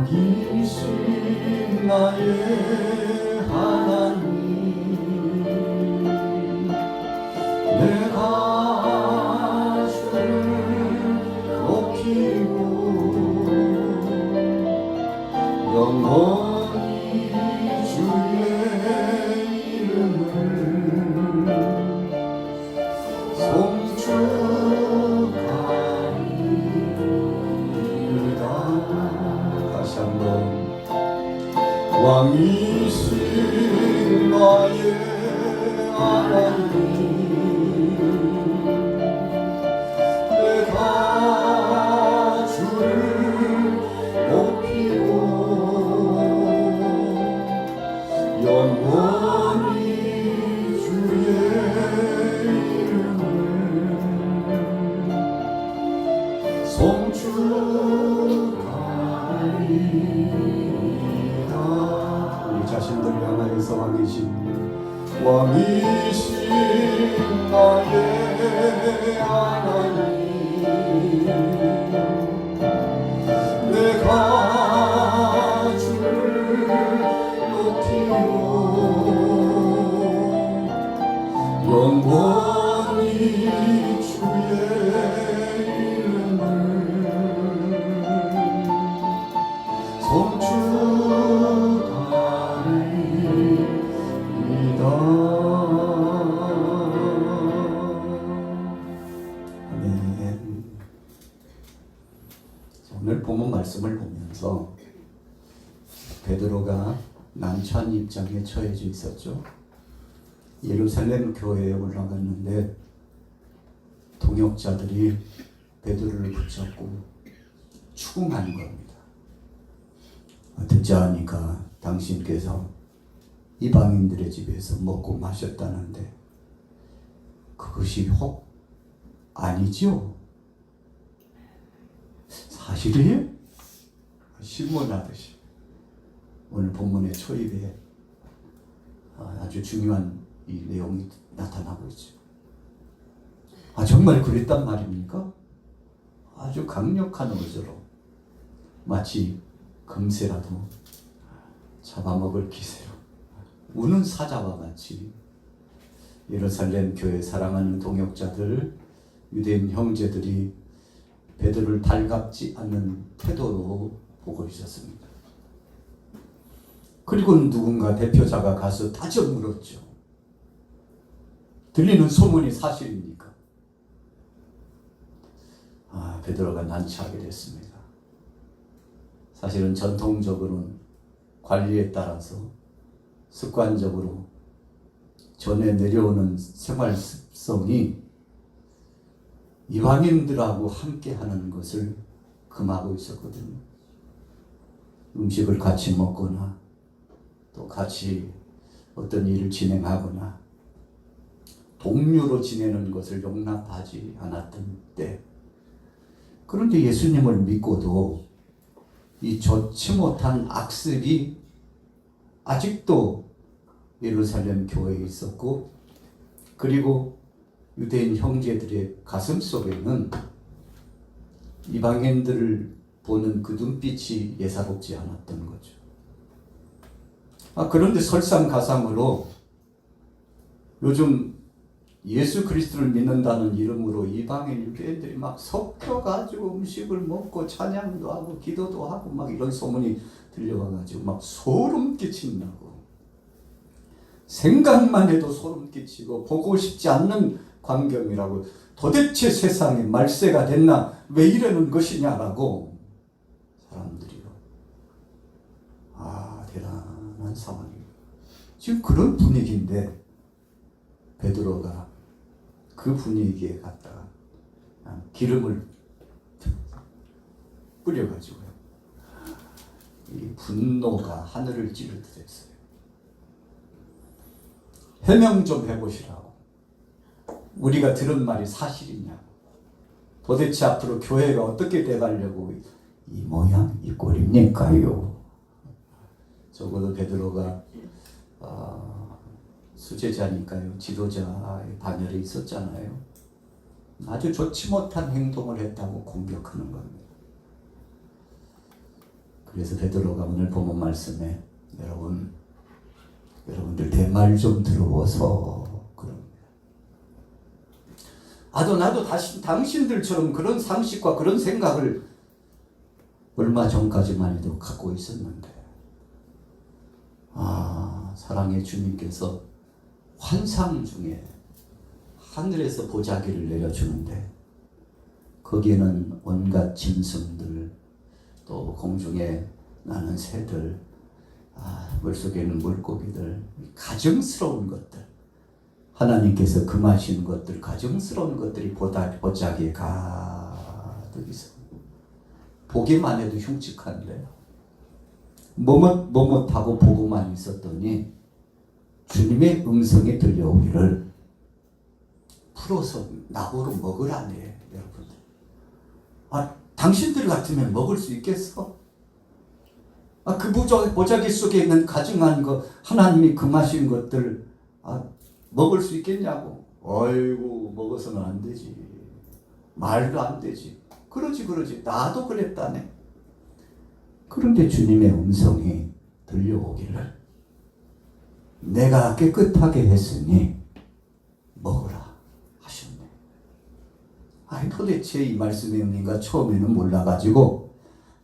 왕이신 나의 하나님, 내가 주를 높이고 영원히 주의 이름을 송축하리이다. 다시 한번. 왕이신 나의 하나님, 내가 주를 높이고 영원히 주의 이름을 송축하리이다. 우리 자신들을 향하여서 왕이신 나의 하나님, 내가 주를 높이고 영원히 주의 이름을 송축하리이다. 아멘. 오늘 본문 말씀을 보면서 베드로가 난처한 입장에 처해져 있었죠. 예루살렘 교회에 올라갔는데 동역자들이 베드로를 붙잡고 추궁하는 겁니다. 듣자 하니까 당신께서 이방인들의 집에서 먹고 마셨다는데 그것이 혹 아니죠? 사실이에요? 신문하듯이 오늘 본문의 초입에 아주 중요한 이 내용이 나타나고 있죠. 정말 그랬단 말입니까? 아주 강력한 어조로 마치 금세라도 잡아먹을 기세로 우는 사자와 같이 예루살렘 교회 사랑하는 동역자들, 유대인 형제들이 베드로를 달갑지 않는 태도로 보고 있었습니다. 그리고 누군가 대표자가 가서 따져 물었죠. 들리는 소문이 사실입니까? 베드로가 난처하게 됐습니다. 사실은 전통적으로는 관리에 따라서 습관적으로 전해 내려오는 생활 습성이 이방인들하고 함께 하는 것을 금하고 있었거든요. 음식을 같이 먹거나 또 같이 어떤 일을 진행하거나 동료로 지내는 것을 용납하지 않았던 때, 그런데 예수님을 믿고도 이 좋지 못한 악습이 아직도 예루살렘 교회에 있었고, 그리고 유대인 형제들의 가슴 속에는 이방인들을 보는 그 눈빛이 예사롭지 않았던 거죠. 그런데 설상가상으로 요즘 예수 그리스도를 믿는다는 이름으로 이방인 유대인들이 막 섞여가지고 음식을 먹고 찬양도 하고 기도도 하고 막 이런 소문이 들려와가지고 막 소름 끼친다고, 생각만 해도 소름 끼치고 보고 싶지 않는 광경이라고, 도대체 세상에 말세가 됐나 왜 이러는 것이냐라고 사람들이요. 대단한 상황이에요. 지금 그런 분위기인데 베드로가 그 분위기에 갖다가 기름을 뿌려가지고요, 이 분노가 하늘을 찌르듯 했어요. 해명 좀 해보시라고. 우리가 들은 말이 사실이냐고. 도대체 앞으로 교회가 어떻게 돼가려고 이 모양 이 꼴입니까요? 적어도 베드로가 수제자니까요, 지도자의 반열에 있었잖아요. 아주 좋지 못한 행동을 했다고 공격하는 겁니다. 그래서 베드로가 오늘 본문 말씀에 여러분들 내 말 좀 들어서 그럽니다. 나도 당신들처럼 그런 상식과 그런 생각을 얼마 전까지만 해도 갖고 있었는데, 사랑의 주님께서 환상 중에 하늘에서 보자기를 내려주는데 거기에는 온갖 짐승들, 또 공중에 나는 새들, 물속에 있는 물고기들, 가증스러운 것들, 하나님께서 금하신 것들, 가증스러운 것들이 보자기에 가득 있어. 보기만 해도 흉측한데요. 뭐뭇하고 보고만 있었더니 주님의 음성이 들려오기를 풀어서 나보러 먹으라네. 여러분들, 당신들 같으면 먹을 수 있겠어? 그 보자기 속에 있는 가증한 것, 하나님이 금하신 것들 먹을 수 있겠냐고. 어이구, 먹어서는 안 되지. 말도 안 되지. 그러지. 나도 그랬다네. 그런데 주님의 음성이 들려오기를 내가 깨끗하게 했으니 먹으라 하셨네. 도대체 이 말씀의 의미가 처음에는 몰라가지고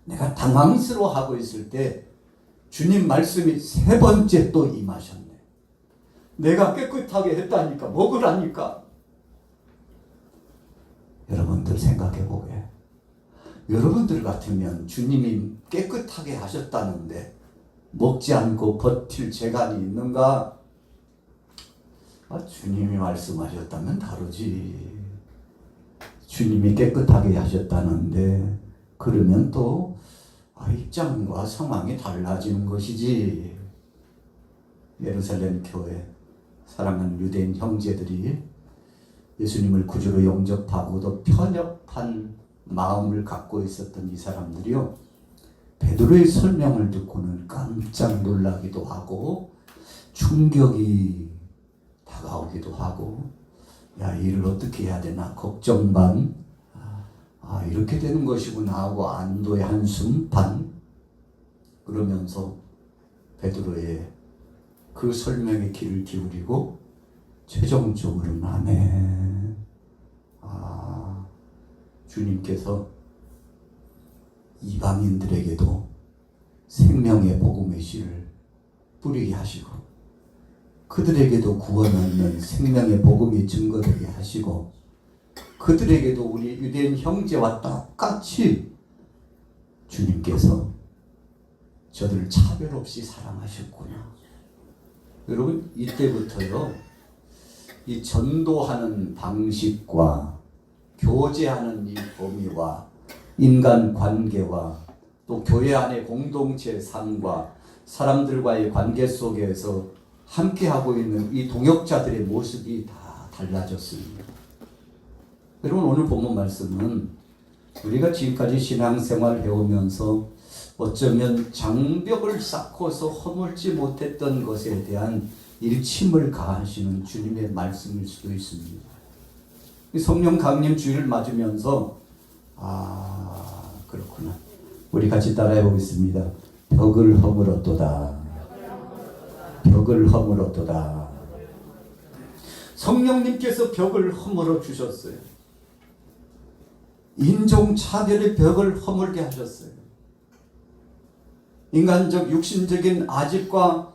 내가 당황스러워하고 있을 때 주님 말씀이 세 번째 또 임하셨네. 내가 깨끗하게 했다니까, 먹으라니까. 여러분들 생각해보게. 여러분들 같으면 주님이 깨끗하게 하셨다는데 먹지 않고 버틸 재간이 있는가? 주님이 말씀하셨다면 다르지. 주님이 깨끗하게 하셨다는데 그러면 또 입장과 상황이 달라지는 것이지. 예루살렘 교회 사랑하는 유대인 형제들이 예수님을 구주로 영접하고도 편협한 마음을 갖고 있었던 이 사람들이요, 베드로의 설명을 듣고는 깜짝 놀라기도 하고 충격이 다가오기도 하고, 이 일을 어떻게 해야 되나 걱정 반, 이렇게 되는 것이구나 하고 안도의 한숨 반, 그러면서 베드로의 그 설명에 귀를 기울이고 최종적으로는 아멘. 주님께서 이방인들에게도 생명의 복음의 씨를 뿌리게 하시고 그들에게도 구원 얻는 생명의 복음이 증거되게 하시고 그들에게도 우리 유대인 형제와 똑같이 주님께서 저들을 차별 없이 사랑하셨구나. 여러분, 이때부터요, 이 전도하는 방식과 교제하는 이 범위와 인간 관계와 또 교회 안의 공동체 삶과 사람들과의 관계 속에서 함께하고 있는 이 동역자들의 모습이 다 달라졌습니다. 여러분, 오늘 본문 말씀은 우리가 지금까지 신앙생활 해오면서 어쩌면 장벽을 쌓고서 허물지 못했던 것에 대한 일침을 가하시는 주님의 말씀일 수도 있습니다. 성령 강림 주일을 맞으면서 그렇구나. 우리 같이 따라해 보겠습니다. 벽을 허물었도다. 벽을 허물었도다. 성령님께서 벽을 허물어 주셨어요. 인종차별의 벽을 허물게 하셨어요. 인간적 육신적인 아집과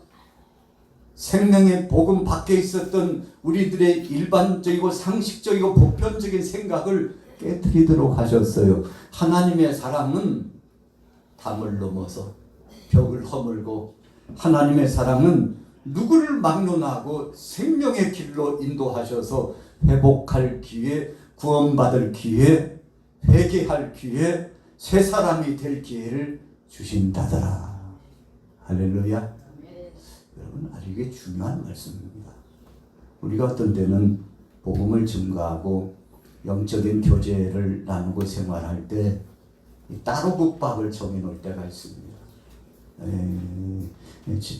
생명의 복음 밖에 있었던 우리들의 일반적이고 상식적이고 보편적인 생각을 깨트리도록 하셨어요. 하나님의 사랑은 담을 넘어서 벽을 허물고, 하나님의 사랑은 누구를 막론하고 생명의 길로 인도하셔서 회복할 기회, 구원받을 기회, 회개할 기회, 새 사람이 될 기회를 주신다더라. 할렐루야. 여러분, 아주 이게 중요한 말씀입니다. 우리가 어떤 때는 복음을 증거하고 영적인 교제를 나누고 생활할 때 따로 국밥을 정해놓을 때가 있습니다.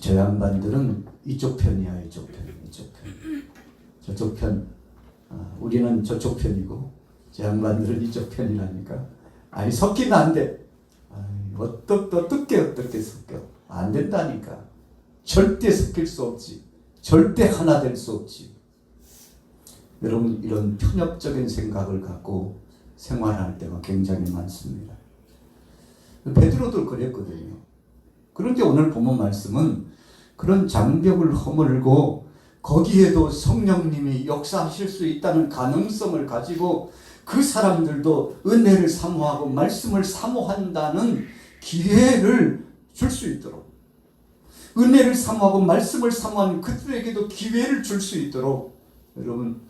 저 양반들은 이쪽 편이야, 이쪽 편. 저쪽 편. 우리는 저쪽 편이고 저 양반들은 이쪽 편이라니까. 섞이면 안 돼. 어떻게 섞여? 안 된다니까. 절대 섞일 수 없지. 절대 하나 될 수 없지. 여러분, 이런 편협적인 생각을 갖고 생활할 때가 굉장히 많습니다. 베드로도 그랬거든요. 그런데 오늘 본문 말씀은 그런 장벽을 허물고 거기에도 성령님이 역사하실 수 있다는 가능성을 가지고 그 사람들도 은혜를 사모하고 말씀을 사모한다는 기회를 줄 수 있도록, 은혜를 사모하고 말씀을 사모하는 그들에게도 기회를 줄 수 있도록 여러분,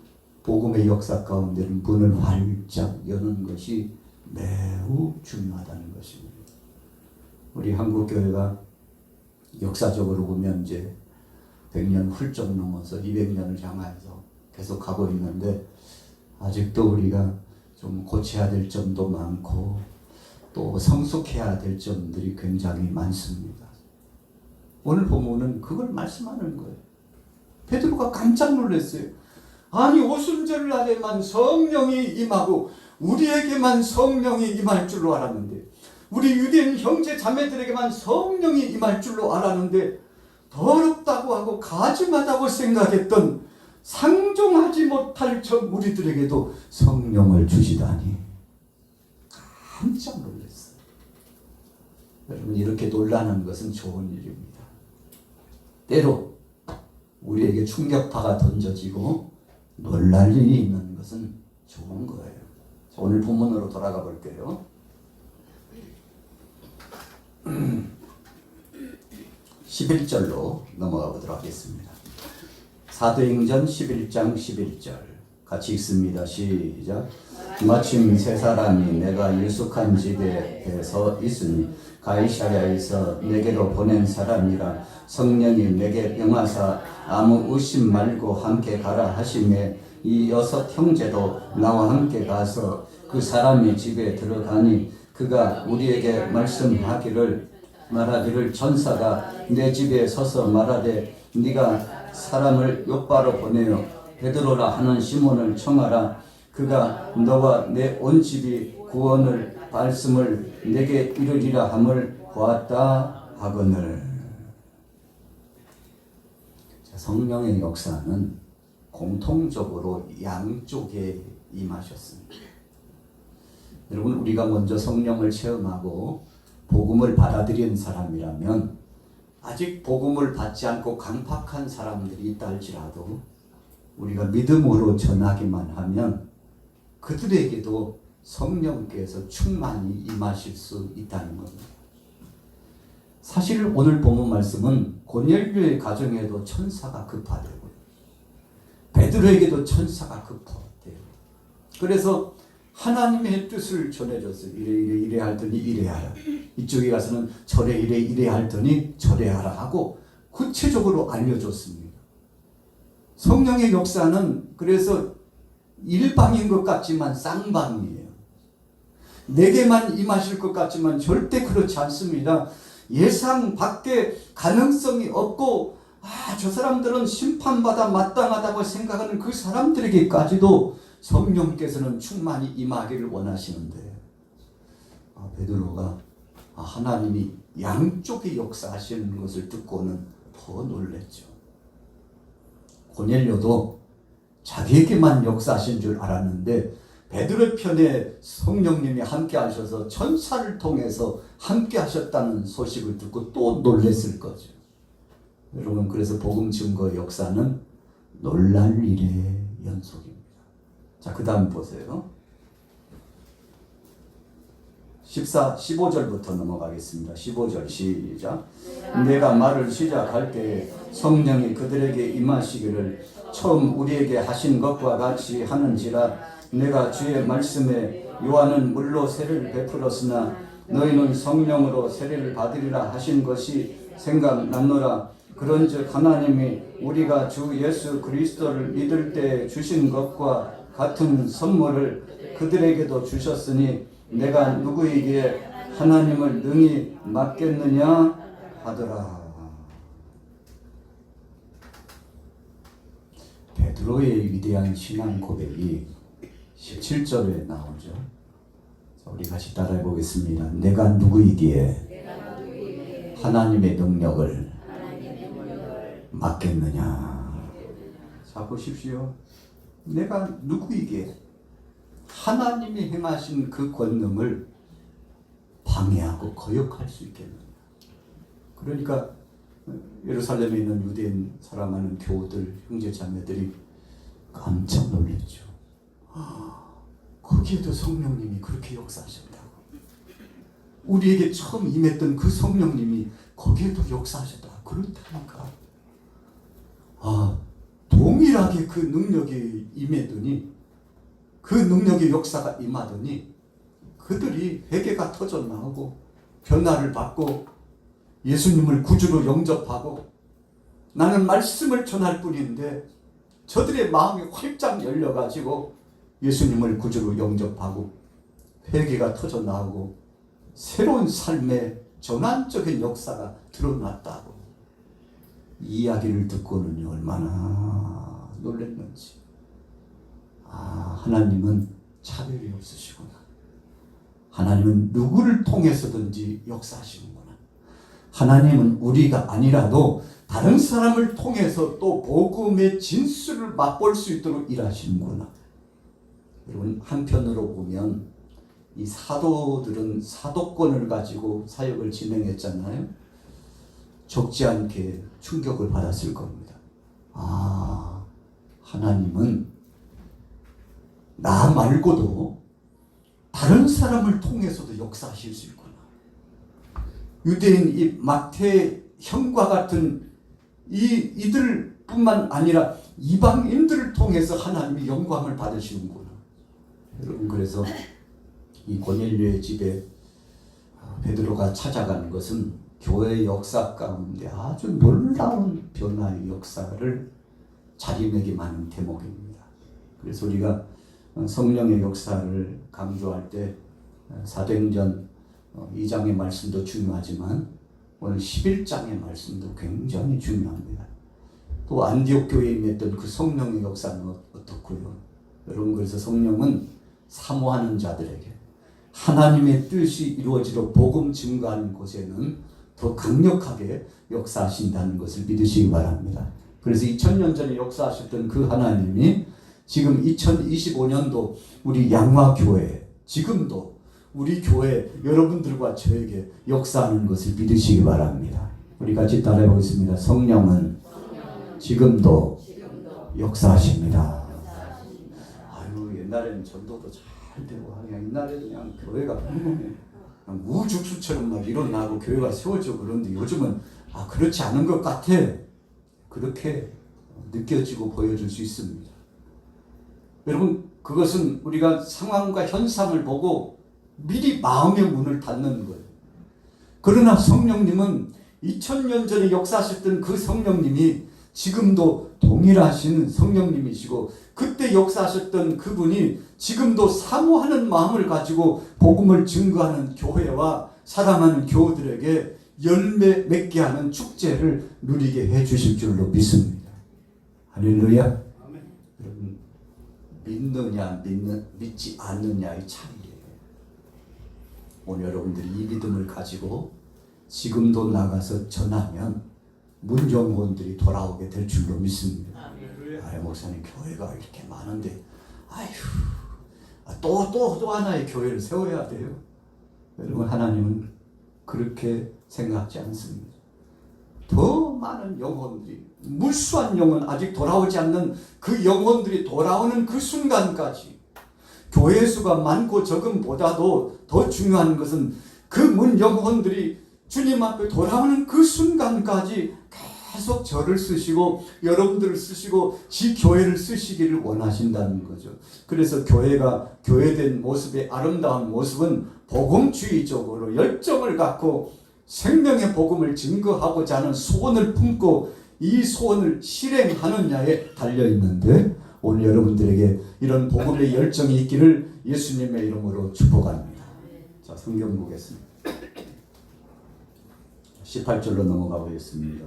복음의 역사 가운데는 문을 활짝 여는 것이 매우 중요하다는 것입니다. 우리 한국교회가 역사적으로 보면 이제 100년 훌쩍 넘어서 200년을 향하여서 계속 가고 있는데 아직도 우리가 좀 고쳐야 될 점도 많고 또 성숙해야 될 점들이 굉장히 많습니다. 오늘 본문은 그걸 말씀하는 거예요. 베드로가 깜짝 놀랐어요. 아니, 오순절 날에만 성령이 임하고 우리에게만 성령이 임할 줄로 알았는데, 우리 유대인 형제 자매들에게만 성령이 임할 줄로 알았는데 더럽다고 하고 가증하다고 생각했던 상종하지 못할 저 우리들에게도 성령을 주시다니 깜짝 놀랐어요. 여러분, 이렇게 놀라는 것은 좋은 일입니다. 때로 우리에게 충격파가 던져지고 놀랄 일이 있는 것은 좋은 거예요. 오늘 본문으로 돌아가 볼게요. 11절로 넘어가 보도록 하겠습니다. 사도행전 11장 11절 같이 읽습니다. 시작. 마침 세 사람이 내가 일숙한 집에 서 있으니 가이사랴에서 내게로 보낸 사람이라 성령이 내게 명하사 아무 의심 말고 함께 가라 하시매 이 6 형제도 나와 함께 가서 그 사람이 집에 들어가니 그가 우리에게 말하기를 전사가 내 집에 서서 말하되 네가 사람을 요바로 보내어 베드로라 하는 시몬을 청하라. 그가 너와 내 온 집이 구원을 말씀을 내게 이르리라 함을 보았다 하거늘. 성령의 역사는 공통적으로 양쪽에 임하셨습니다. 여러분, 우리가 먼저 성령을 체험하고 복음을 받아들인 사람이라면 아직 복음을 받지 않고 강팍한 사람들이 있다 할지라도 우리가 믿음으로 전하기만 하면 그들에게도 성령께서 충만히 임하실 수 있다는 겁니다. 사실 오늘 본문 말씀은 고넬료의 가정에도 천사가 급파되고 베드로에게도 천사가 급파돼요. 그래서 하나님의 뜻을 전해줬어요. 이래 할더니 이래 하라. 이쪽에 가서는 저래 이래 할더니 저래 하라 하고 구체적으로 알려줬습니다. 성령의 역사는 그래서 일방인 것 같지만 쌍방이에요. 내게만 임하실 것 같지만 절대 그렇지 않습니다. 예상 밖의 가능성이 없고 저 사람들은 심판받아 마땅하다고 생각하는 그 사람들에게까지도 성령께서는 충만히 임하기를 원하시는데 베드로가 하나님이 양쪽에 역사하시는 것을 듣고는 더 놀랐죠. 고넬료도 자기에게만 역사하신 줄 알았는데 베드로 편에 성령님이 함께 하셔서 천사를 통해서 함께 하셨다는 소식을 듣고 또 놀랐을 거죠. 여러분, 그래서 복음 증거 역사는 놀랄 일의 연속입니다. 자, 그 다음 보세요. 15절부터 넘어가겠습니다. 15절 시작. 내가 말을 시작할 때 성령이 그들에게 임하시기를 처음 우리에게 하신 것과 같이 하는지라. 내가 주의 말씀에 요한은 물로 세례를 베풀었으나 너희는 성령으로 세례를 받으리라 하신 것이 생각났노라. 그런즉 하나님이 우리가 주 예수 그리스도를 믿을 때 주신 것과 같은 선물을 그들에게도 주셨으니 내가 누구에게 하나님을 능히 맡겠느냐 하더라. 베드로의 위대한 신앙 고백이 17절에 나오죠. 우리 같이 따라해 보겠습니다. 내가 누구이기에 하나님의 능력을 맡겠느냐. 자, 보십시오. 내가 누구이기에 하나님이 행하신 그 권능을 방해하고 거역할 수 있겠느냐. 그러니까 예루살렘에 있는 유대인 사랑하는 교우들, 형제자매들이 깜짝 놀랐죠. 거기에도 성령님이 그렇게 역사하셨다고. 우리에게 처음 임했던 그 성령님이 거기에도 역사하셨다. 그렇다니까. 동일하게 그 능력이 임하더니, 그 능력의 역사가 임하더니 그들이 회개가 터져 나오고 변화를 받고 예수님을 구주로 영접하고, 나는 말씀을 전할 뿐인데 저들의 마음이 활짝 열려가지고 예수님을 구주로 영접하고 회개가 터져 나오고 새로운 삶의 전환적인 역사가 드러났다고. 이 이야기를 듣고는 얼마나 놀랐는지. 하나님은 차별이 없으시구나. 하나님은 누구를 통해서든지 역사하시는구나. 하나님은 우리가 아니라도 다른 사람을 통해서 또 복음의 진수를 맛볼 수 있도록 일하시는구나. 여러분, 한편으로 보면 이 사도들은 사도권을 가지고 사역을 진행했잖아요. 적지 않게 충격을 받았을 겁니다. 하나님은 나 말고도 다른 사람을 통해서도 역사하실 수 있구나. 유대인 이 마태 형과 같은 이들뿐만 아니라 이방인들을 통해서 하나님이 영광을 받으시는구나. 여러분, 그래서 이 고넬료의 집에 베드로가 찾아가는 것은 교회의 역사 가운데 아주 놀라운 변화의 역사를 자리매김하는 대목입니다. 그래서 우리가 성령의 역사를 강조할 때 사도행전 2장의 말씀도 중요하지만 오늘 11장의 말씀도 굉장히 중요합니다. 또 안디옥 교회에 임했던 그 성령의 역사는 어떻고요? 여러분, 그래서 성령은 사모하는 자들에게 하나님의 뜻이 이루어지도록 복음 증거하는 곳에는 더 강력하게 역사하신다는 것을 믿으시기 바랍니다. 그래서 2000년 전에 역사하셨던 그 하나님이 지금 2025년도 우리 양화교회, 지금도 우리 교회 여러분들과 저에게 역사하는 것을 믿으시기 바랍니다. 우리 같이 따라해 보겠습니다. 성령은 지금도 역사하십니다. 옛날에는 전도도 잘 되고, 옛날에는 그냥 교회가 그냥 우죽수처럼 막 일어나고 교회가 세워지고 그런데 요즘은 그렇지 않은 것 같아. 그렇게 느껴지고 보여줄 수 있습니다. 여러분, 그것은 우리가 상황과 현상을 보고 미리 마음의 문을 닫는 거예요. 그러나 성령님은 2000년 전에 역사하셨던 그 성령님이 지금도 동일하신 성령님이시고, 그때 역사하셨던 그분이 지금도 사모하는 마음을 가지고 복음을 증거하는 교회와 사랑하는 교우들에게 열매 맺게 하는 축제를 누리게 해주실 줄로 믿습니다. 할렐루야. 여러분, 믿느냐 믿지 않느냐의 차이예요. 오늘 여러분들이 이 믿음을 가지고 지금도 나가서 전하면 문정원들이 돌아오게 될 줄로 믿습니다. 목사님, 교회가 이렇게 많은데 또 하나의 교회를 세워야 돼요. 여러분, 하나님은 그렇게 생각하지 않습니다. 더 많은 영혼들이, 무수한 영혼, 아직 돌아오지 않는 그 영혼들이 돌아오는 그 순간까지, 교회 수가 많고 적음보다도 더 중요한 것은 그 문 영혼들이 주님 앞에 돌아오는 그 순간까지 계속 저를 쓰시고 여러분들을 쓰시고 지 교회를 쓰시기를 원하신다는 거죠. 그래서 교회가 교회된 모습의 아름다운 모습은 복음주의적으로 열정을 갖고 생명의 복음을 증거하고자 하는 소원을 품고 이 소원을 실행하느냐에 달려있는데, 오늘 여러분들에게 이런 복음의 열정이 있기를 예수님의 이름으로 축복합니다. 자, 성경 보겠습니다. 18절로 넘어가 보겠습니다.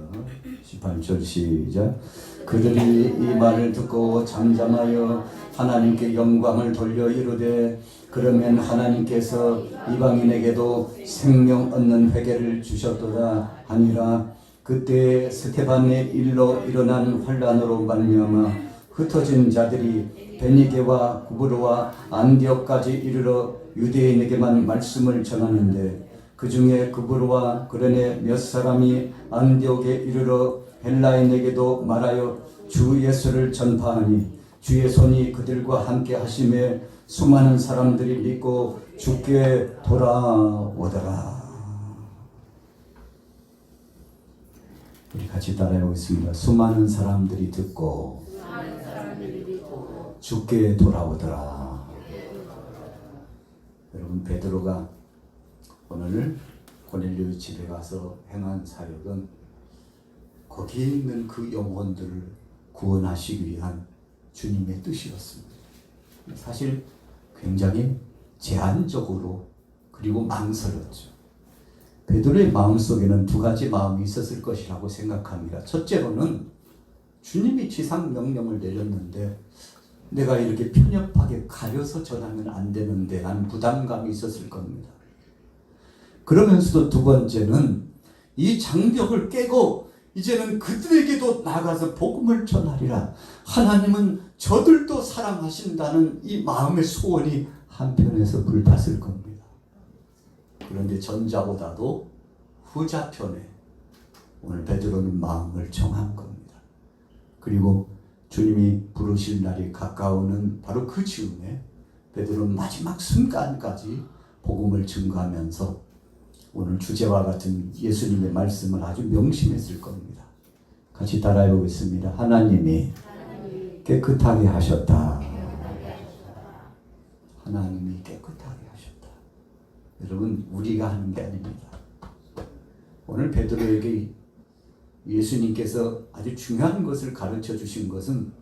18절 시작. 그들이 이 말을 듣고 잠잠하여 하나님께 영광을 돌려 이르되 그러면 하나님께서 이방인에게도 생명 얻는 회개를 주셨도다 하니라. 그때 스데반의 일로 일어난 환란으로 말미암아 흩어진 자들이 베니게와 구브로와 안디옥까지 이르러 유대인에게만 말씀을 전하는데 그 중에 구브로와 그레네 몇 사람이 안디옥에 이르러 헬라인에게도 말하여 주 예수를 전파하니 주의 손이 그들과 함께 하심에 수많은 사람들이 믿고 주께 돌아오더라. 우리 같이 따라해 보겠습니다. 수많은 사람들이 듣고 주께 돌아오더라. 여러분, 베드로가 오늘 고넬료 집에 가서 행한 사역은 거기에 있는 그 영혼들을 구원하시기 위한 주님의 뜻이었습니다. 사실 굉장히 제한적으로 그리고 망설였죠. 베드로의 마음속에는 두 가지 마음이 있었을 것이라고 생각합니다. 첫째로는 주님이 지상 명령을 내렸는데 내가 이렇게 편협하게 가려서 전하면 안 되는데 라는 부담감이 있었을 겁니다. 그러면서도 두 번째는 이 장벽을 깨고 이제는 그들에게도 나가서 복음을 전하리라. 하나님은 저들도 사랑하신다는 이 마음의 소원이 한편에서 불탔을 겁니다. 그런데 전자보다도 후자편에 오늘 베드로는 마음을 정한 겁니다. 그리고 주님이 부르실 날이 가까우는 바로 그 즈음에 베드로는 마지막 순간까지 복음을 증거하면서 오늘 주제와 같은 예수님의 말씀을 아주 명심했을 겁니다. 같이 따라해 보겠습니다. 하나님이 깨끗하게 하셨다. 하나님이 깨끗하게 하셨다. 여러분, 우리가 하는 게 아닙니다. 오늘 베드로에게 예수님께서 아주 중요한 것을 가르쳐 주신 것은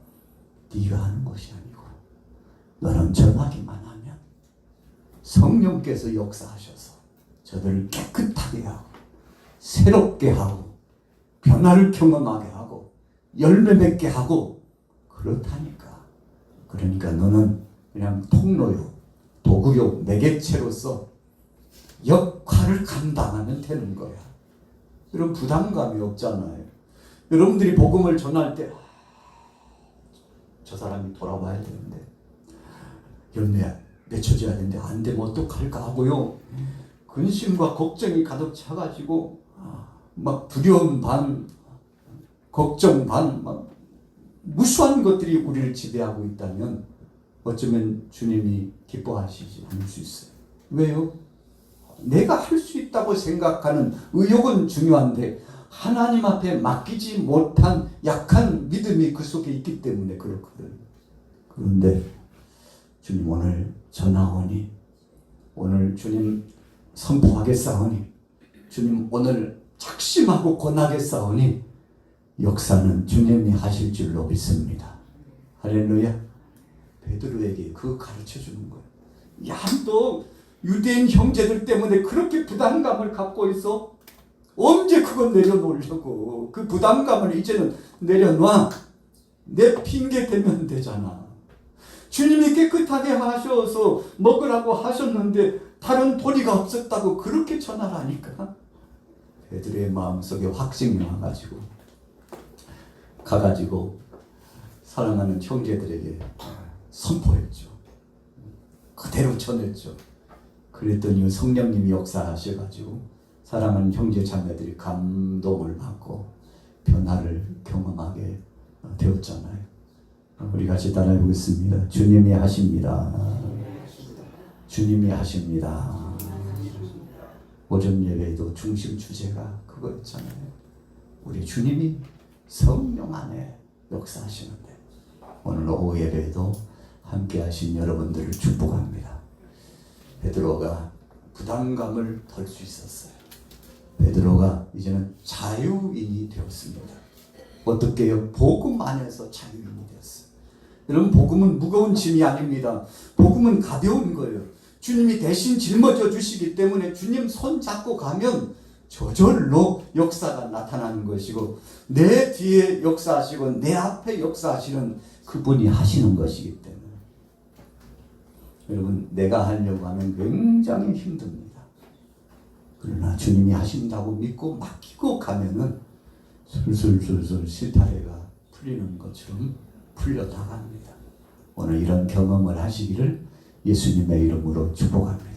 네가 하는 것이 아니고 너는 전하기만 하면 성령께서 역사하셔서 저들을 깨끗하게 하고 새롭게 하고 변화를 경험하게 하고 열매 맺게 하고 그렇다니까. 그러니까 너는 그냥 통로요, 도구요, 매개체로서 역할을 감당하면 되는 거야. 이런 부담감이 없잖아요. 여러분들이 복음을 전할 때 저 사람이 돌아와야 되는데 열매 맺혀져야 되는데 안 되면 어떡할까 하고요. 근심과 걱정이 가득 차가지고 막 두려움 반, 걱정 반, 막 무수한 것들이 우리를 지배하고 있다면 어쩌면 주님이 기뻐하시지 않을 수 있어요. 왜요? 내가 할 수 있다고 생각하는 의욕은 중요한데 하나님 앞에 맡기지 못한 약한 믿음이 그 속에 있기 때문에 그렇거든. 그런데 주님 오늘 전하오니, 오늘 주님 선포하겠사오니, 주님 오늘 작심하고 권하겠사오니 역사는 주님이 하실 줄로 믿습니다. 할렐루야. 베드로에게 그거 가르쳐 주는 거예요. 야, 너 유대인 형제들 때문에 그렇게 부담감을 갖고 있어? 언제 그걸 내려놓으려고? 그 부담감을 이제는 내려놔. 내 핑계 대면 되잖아. 주님이 깨끗하게 하셔서 먹으라고 하셨는데 다른 도리가 없었다고 그렇게 전하라니까. 베드로의 마음속에 확증이 와가지고 가가지고 사랑하는 형제들에게 선포했죠. 그대로 전했죠. 그랬더니 성령님이 역사하셔가지고 사랑하는 형제 자매들이 감동을 받고 변화를 경험하게 되었잖아요. 우리 같이 따라해 보겠습니다. 주님이 하십니다. 주님이 하십니다. 오전 예배에도 중심 주제가 그거였잖아요. 우리 주님이 성령 안에 역사하시는데 오늘 오후 예배에도 함께 하신 여러분들을 축복합니다. 베드로가 부담감을 덜 수 있었어요. 베드로가 이제는 자유인이 되었습니다. 어떻게요? 복음 안에서 자유인이 되었어요. 여러분, 복음은 무거운 짐이 아닙니다. 복음은 가벼운 거예요. 주님이 대신 짊어져 주시기 때문에 주님 손 잡고 가면 저절로 역사가 나타나는 것이고 내 뒤에 역사하시고 내 앞에 역사하시는 그분이 하시는 것이기 때문에 여러분 내가 하려고 하면 굉장히 힘듭니다. 그러나 주님이 하신다고 믿고 맡기고 가면은 술술술술 실타래가 풀리는 것처럼 풀려나갑니다. 오늘 이런 경험을 하시기를 예수님의 이름으로 축복합니다.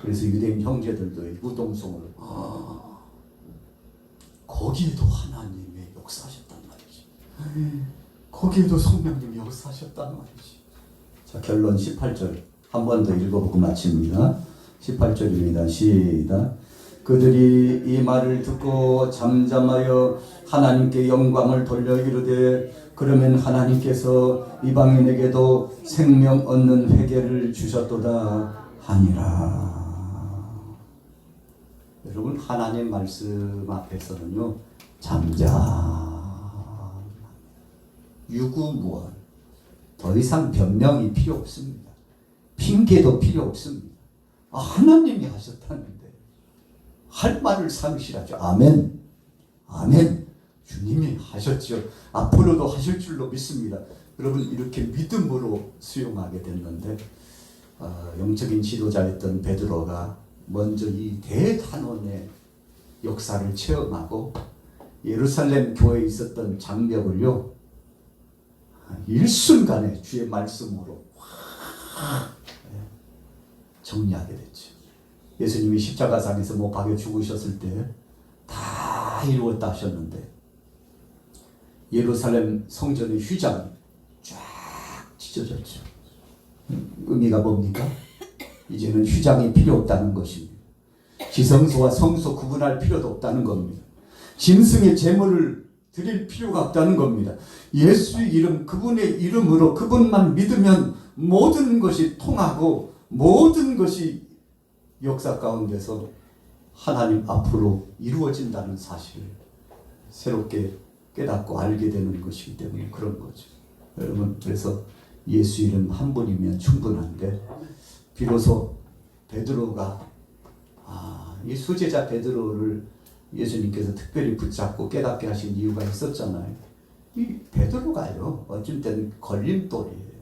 그래서 유대인 형제들도 무동성으로 거기에도 하나님의 역사하셨단 말이지. 거기에도 성령님이 역사하셨단 말이지. 자, 결론 18절 한 번 더 읽어보고 마칩니다. 18절입니다. 시작. 그들이 이 말을 듣고 잠잠하여 하나님께 영광을 돌려 이르되 그러면 하나님께서 이방인에게도 생명 얻는 회개를 주셨도다 하니라. 여러분 하나님 말씀 앞에서는요 잠잠 유구무원 더 이상 변명이 필요 없습니다. 핑계도 필요 없습니다. 하나님이 하셨다는데 할 말을 상실하죠. 아멘. 아멘. 주님이 하셨죠. 앞으로도 하실 줄로 믿습니다. 여러분 이렇게 믿음으로 수용하게 됐는데 영적인 지도자였던 베드로가 먼저 이 대단원의 역사를 체험하고 예루살렘 교회에 있었던 장벽을요 일순간에 주의 말씀으로 정리하게 됐죠. 예수님이 십자가상에서 못 박여 죽으셨을 때 다 이루었다 하셨는데 예루살렘 성전의 휘장이 쫙 찢어졌죠. 의미가 뭡니까? 이제는 휘장이 필요 없다는 것입니다. 지성소와 성소 구분할 필요도 없다는 겁니다. 짐승의 제물을 드릴 필요가 없다는 겁니다. 예수의 이름, 그분의 이름으로 그분만 믿으면 모든 것이 통하고 모든 것이 역사 가운데서 하나님 앞으로 이루어진다는 사실을 새롭게 깨닫고 알게 되는 것이기 때문에 그런 거죠. 여러분 그래서 예수 이름 한 분이면 충분한데 비로소 베드로가 이 수제자 베드로를 예수님께서 특별히 붙잡고 깨닫게 하신 이유가 있었잖아요. 이 베드로가요 어쩔 때는 걸림돌이에요.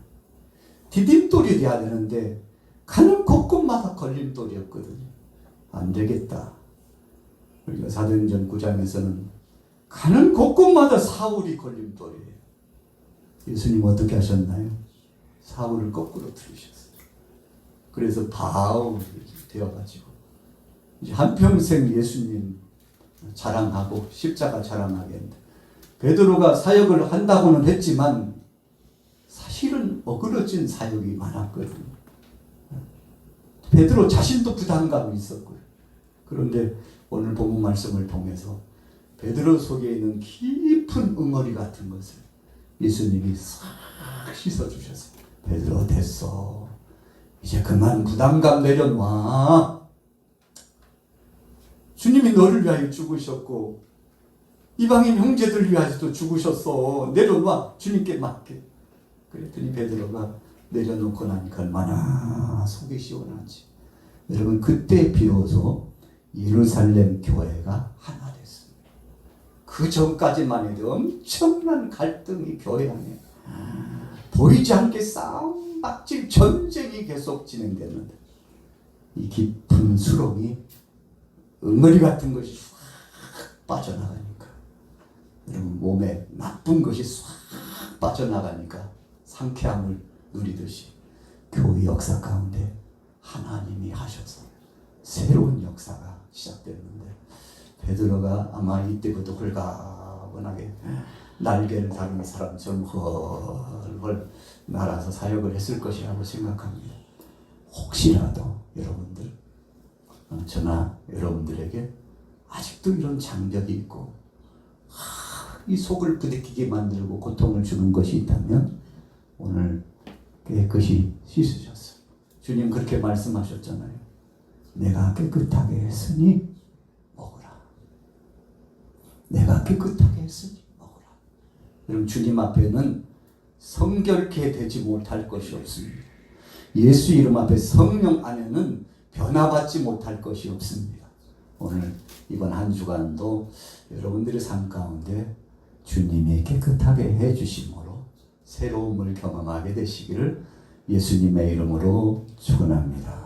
디딤돌이 돼야 되는데 가는 곳곳마다 걸림돌이었거든요. 안 되겠다. 우리가 사도행전 9장에서는 가는 곳곳마다 사울이 걸림돌이에요. 예수님 어떻게 하셨나요? 사울을 거꾸로 들으셨어요. 그래서 바울이 되어가지고 이제 한평생 예수님 자랑하고 십자가 자랑하겠는데 베드로가 사역을 한다고는 했지만 사실은 어그러진 사역이 많았거든요. 베드로 자신도 부담감이 있었고요. 그런데 오늘 본문 말씀을 통해서 베드로 속에 있는 깊은 응어리 같은 것을 예수님이 싹 씻어주셨어요. 베드로 됐어. 이제 그만 부담감 내려놔. 주님이 너를 위하여 죽으셨고 이방인 형제들 위하여도 죽으셨어. 내려놔. 주님께 맡겨. 그랬더니 베드로가 내려놓고 나니까 얼마나 속이 시원하지. 여러분 그때 비로소 예루살렘 교회가 하나 됐습니다. 그 전까지만 해도 엄청난 갈등이 교회 안에 보이지 않게 싸움, 막질, 전쟁이 계속 진행됐는데 이 깊은 수렁이 응어리 같은 것이 싹 빠져나가니까 여러분 몸에 나쁜 것이 싹 빠져나가니까 상쾌함을 누리듯이 교회 역사 가운데 하나님이 하셔서 새로운 역사가 시작됐는데 베드로가 아마 이때부터 홀가분하게 날개를 달은 사람처럼 헐헐 날아서 사역을 했을 것이라고 생각합니다. 혹시라도 여러분들 저나 여러분들에게 아직도 이런 장벽이 있고 이 속을 부대끼게 만들고 고통을 주는 것이 있다면 오늘 깨끗이 씻으셨어요. 주님 그렇게 말씀하셨잖아요. 내가 깨끗하게 했으니 먹으라. 내가 깨끗하게 했으니 먹으라. 여러분 주님 앞에는 성결케 되지 못할 것이 없습니다. 예수 이름 앞에 성령 안에는 변화받지 못할 것이 없습니다. 오늘 이번 한 주간도 여러분들의 삶 가운데 주님이 깨끗하게 해주심으로 새로움을 경험하게 되시기를 예수님의 이름으로 축원합니다.